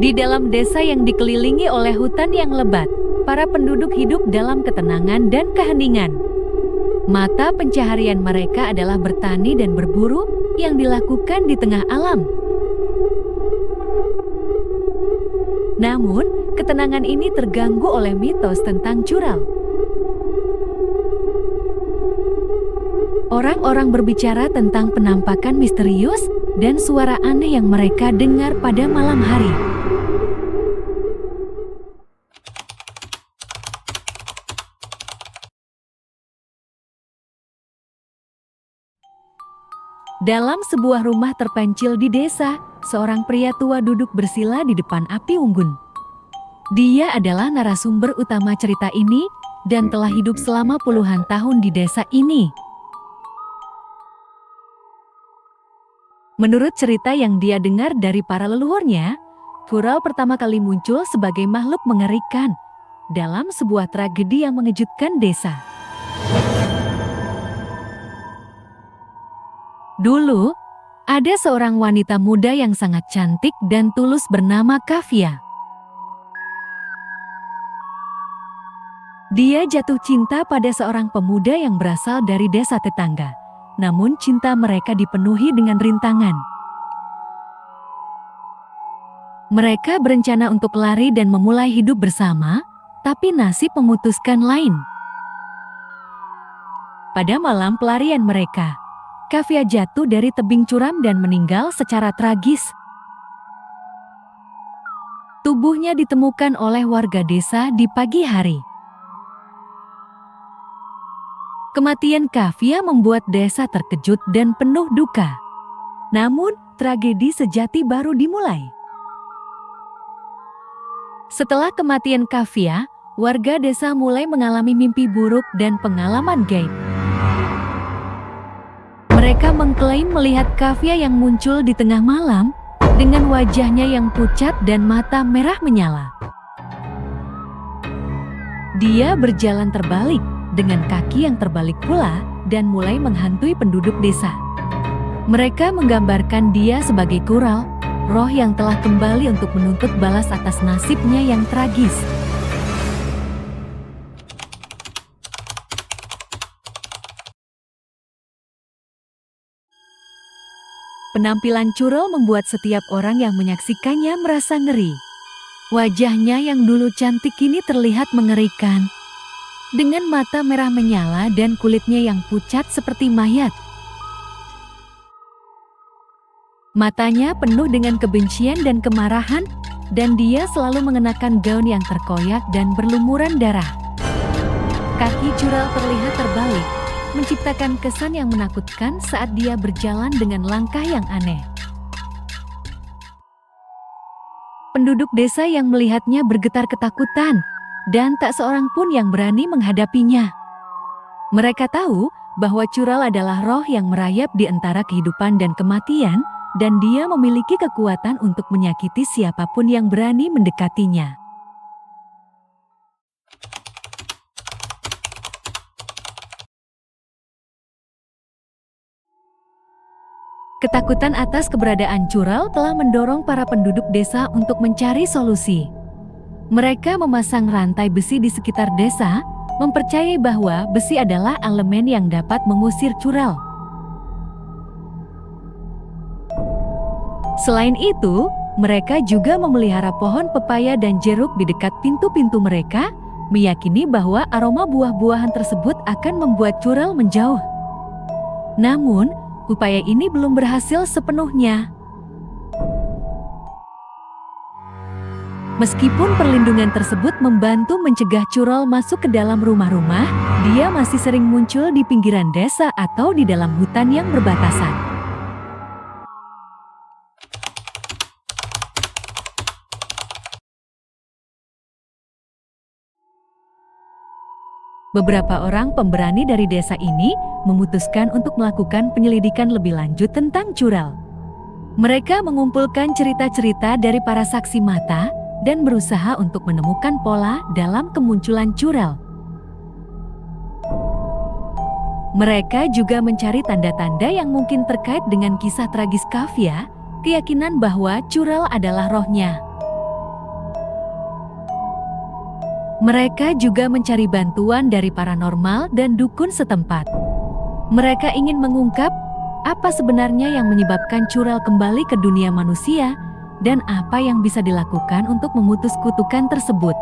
Di dalam desa yang dikelilingi oleh hutan yang lebat, para penduduk hidup dalam ketenangan dan keheningan. Mata pencaharian mereka adalah bertani dan berburu yang dilakukan di tengah alam. Namun, ketenangan ini terganggu oleh mitos tentang Cural. Orang-orang berbicara tentang penampakan misterius dan suara aneh yang mereka dengar pada malam hari. Dalam sebuah rumah terpencil di desa, seorang pria tua duduk bersila di depan api unggun. Dia adalah narasumber utama cerita ini dan telah hidup selama puluhan tahun di desa ini. Menurut cerita yang dia dengar dari para leluhurnya, Cural pertama kali muncul sebagai makhluk mengerikan dalam sebuah tragedi yang mengejutkan desa. Dulu, ada seorang wanita muda yang sangat cantik dan tulus bernama Kavya. Dia jatuh cinta pada seorang pemuda yang berasal dari desa tetangga. Namun cinta mereka dipenuhi dengan rintangan. Mereka berencana untuk lari dan memulai hidup bersama, tapi nasib memutuskan lain. Pada malam pelarian mereka, Kavya jatuh dari tebing curam dan meninggal secara tragis. Tubuhnya ditemukan oleh warga desa di pagi hari. Kematian Kavya membuat desa terkejut dan penuh duka. Namun, tragedi sejati baru dimulai. Setelah kematian Kavya, warga desa mulai mengalami mimpi buruk dan pengalaman gaib. Mereka mengklaim melihat Kavya yang muncul di tengah malam dengan wajahnya yang pucat dan mata merah menyala. Dia berjalan terbalik dengan kaki yang terbalik pula dan mulai menghantui penduduk desa. Mereka menggambarkan dia sebagai Cural, roh yang telah kembali untuk menuntut balas atas nasibnya yang tragis. Penampilan Cural membuat setiap orang yang menyaksikannya merasa ngeri. Wajahnya yang dulu cantik kini terlihat mengerikan, dengan mata merah menyala dan kulitnya yang pucat seperti mayat. Matanya penuh dengan kebencian dan kemarahan, dan dia selalu mengenakan gaun yang terkoyak dan berlumuran darah. Kaki Cural terlihat terbalik, menciptakan kesan yang menakutkan saat dia berjalan dengan langkah yang aneh. Penduduk desa yang melihatnya bergetar ketakutan, dan tak seorang pun yang berani menghadapinya. Mereka tahu bahwa Cural adalah roh yang merayap di antara kehidupan dan kematian, dan dia memiliki kekuatan untuk menyakiti siapapun yang berani mendekatinya. Ketakutan atas keberadaan Cural telah mendorong para penduduk desa untuk mencari solusi. Mereka memasang rantai besi di sekitar desa, mempercayai bahwa besi adalah elemen yang dapat mengusir Cural. Selain itu, mereka juga memelihara pohon pepaya dan jeruk di dekat pintu-pintu mereka, meyakini bahwa aroma buah-buahan tersebut akan membuat Cural menjauh. Namun, upaya ini belum berhasil sepenuhnya. Meskipun perlindungan tersebut membantu mencegah Cural masuk ke dalam rumah-rumah, dia masih sering muncul di pinggiran desa atau di dalam hutan yang berbatasan. Beberapa orang pemberani dari desa ini memutuskan untuk melakukan penyelidikan lebih lanjut tentang Cural. Mereka mengumpulkan cerita-cerita dari para saksi mata dan berusaha untuk menemukan pola dalam kemunculan Cural. Mereka juga mencari tanda-tanda yang mungkin terkait dengan kisah tragis Kavya, keyakinan bahwa Cural adalah rohnya. Mereka juga mencari bantuan dari paranormal dan dukun setempat. Mereka ingin mengungkap apa sebenarnya yang menyebabkan Cural kembali ke dunia manusia dan apa yang bisa dilakukan untuk memutus kutukan tersebut.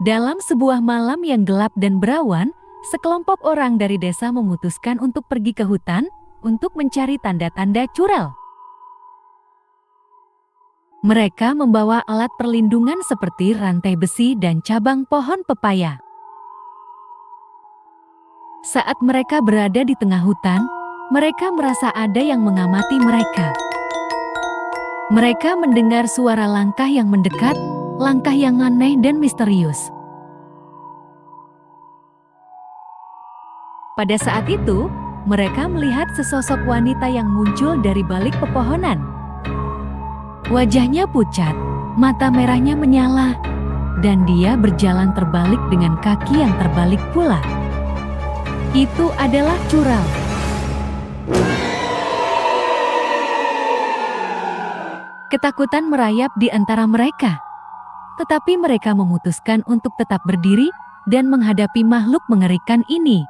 Dalam sebuah malam yang gelap dan berawan, sekelompok orang dari desa memutuskan untuk pergi ke hutan untuk mencari tanda-tanda Cural. Mereka membawa alat perlindungan seperti rantai besi dan cabang pohon pepaya. Saat mereka berada di tengah hutan, mereka merasa ada yang mengamati mereka. Mereka mendengar suara langkah yang mendekat, langkah yang aneh dan misterius. Pada saat itu, mereka melihat sesosok wanita yang muncul dari balik pepohonan. Wajahnya pucat, mata merahnya menyala, dan dia berjalan terbalik dengan kaki yang terbalik pula. Itu adalah Cural. Ketakutan merayap di antara mereka. Tetapi mereka memutuskan untuk tetap berdiri dan menghadapi makhluk mengerikan ini.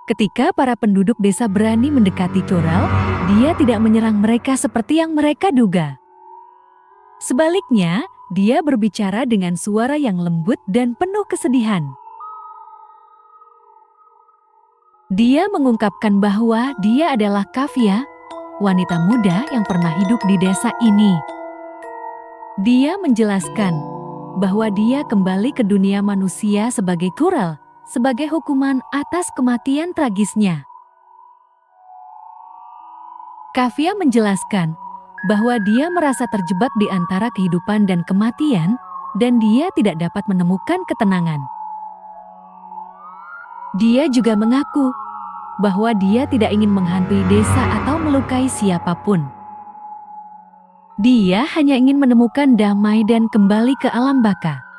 Ketika para penduduk desa berani mendekati Cural, dia tidak menyerang mereka seperti yang mereka duga. Sebaliknya, dia berbicara dengan suara yang lembut dan penuh kesedihan. Dia mengungkapkan bahwa dia adalah Kafia, wanita muda yang pernah hidup di desa ini. Dia menjelaskan bahwa dia kembali ke dunia manusia sebagai Cural, sebagai hukuman atas kematian tragisnya. Kafia menjelaskan bahwa dia merasa terjebak di antara kehidupan dan kematian, dan dia tidak dapat menemukan ketenangan. Dia juga mengaku bahwa dia tidak ingin menghantui desa atau melukai siapapun. Dia hanya ingin menemukan damai dan kembali ke alam baka.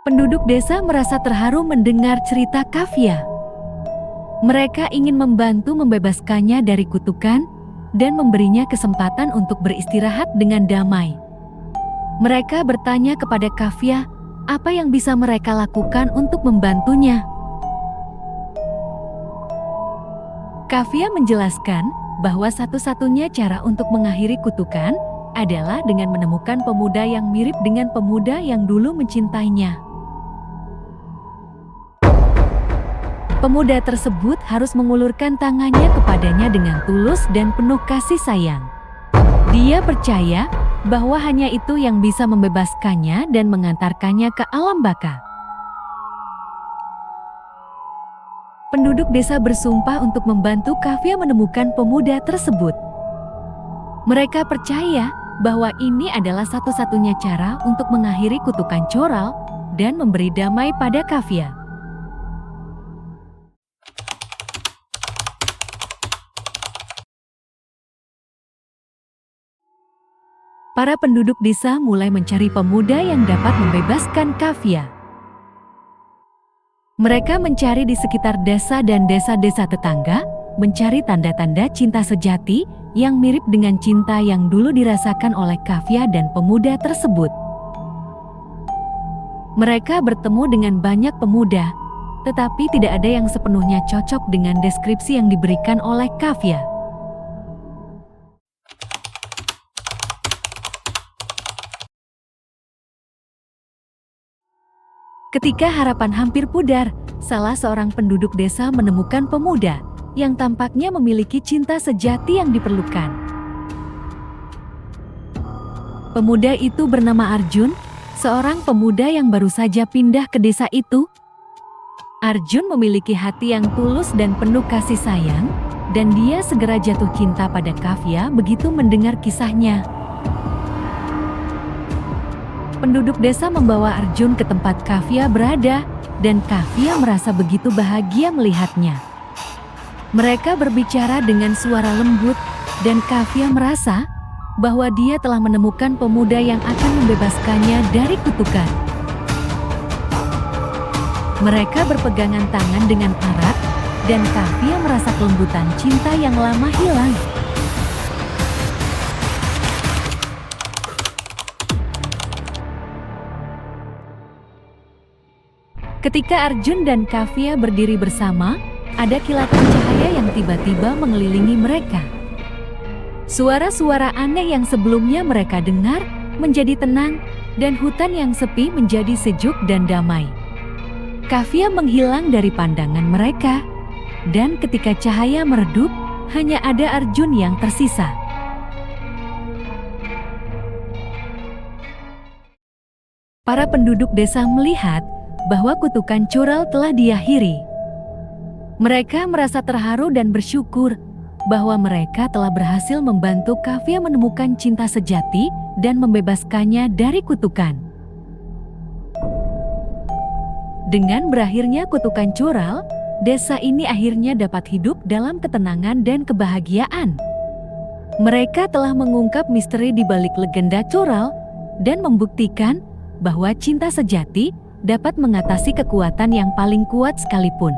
Penduduk desa merasa terharu mendengar cerita Kafia. Mereka ingin membantu membebaskannya dari kutukan dan memberinya kesempatan untuk beristirahat dengan damai. Mereka bertanya kepada Kafia apa yang bisa mereka lakukan untuk membantunya. Kafia menjelaskan bahwa satu-satunya cara untuk mengakhiri kutukan adalah dengan menemukan pemuda yang mirip dengan pemuda yang dulu mencintainya. Pemuda tersebut harus mengulurkan tangannya kepadanya dengan tulus dan penuh kasih sayang. Dia percaya bahwa hanya itu yang bisa membebaskannya dan mengantarkannya ke alam baka. Penduduk desa bersumpah untuk membantu Kafia menemukan pemuda tersebut. Mereka percaya bahwa ini adalah satu-satunya cara untuk mengakhiri kutukan Cural dan memberi damai pada Kafia. Para penduduk desa mulai mencari pemuda yang dapat membebaskan Kafia. Mereka mencari di sekitar desa dan desa-desa tetangga, mencari tanda-tanda cinta sejati yang mirip dengan cinta yang dulu dirasakan oleh Kafia dan pemuda tersebut. Mereka bertemu dengan banyak pemuda, tetapi tidak ada yang sepenuhnya cocok dengan deskripsi yang diberikan oleh Kafia. Ketika harapan hampir pudar, salah seorang penduduk desa menemukan pemuda yang tampaknya memiliki cinta sejati yang diperlukan. Pemuda itu bernama Arjun, seorang pemuda yang baru saja pindah ke desa itu. Arjun memiliki hati yang tulus dan penuh kasih sayang, dan dia segera jatuh cinta pada Kafia begitu mendengar kisahnya. Penduduk desa membawa Arjun ke tempat Kafia berada, dan Kafia merasa begitu bahagia melihatnya. Mereka berbicara dengan suara lembut, dan Kafia merasa bahwa dia telah menemukan pemuda yang akan membebaskannya dari kutukan. Mereka berpegangan tangan dengan erat, dan Kafia merasa kelembutan cinta yang lama hilang. Ketika Arjun dan Kafia berdiri bersama, ada kilatan cahaya yang tiba-tiba mengelilingi mereka. Suara-suara aneh yang sebelumnya mereka dengar menjadi tenang, dan hutan yang sepi menjadi sejuk dan damai. Kafia menghilang dari pandangan mereka, dan ketika cahaya meredup, hanya ada Arjun yang tersisa. Para penduduk desa melihat bahwa kutukan Cural telah diakhiri. Mereka merasa terharu dan bersyukur bahwa mereka telah berhasil membantu Kafia menemukan cinta sejati dan membebaskannya dari kutukan. Dengan berakhirnya kutukan Cural, desa ini akhirnya dapat hidup dalam ketenangan dan kebahagiaan. Mereka telah mengungkap misteri di balik legenda Cural dan membuktikan bahwa cinta sejati dapat mengatasi kekuatan yang paling kuat sekalipun.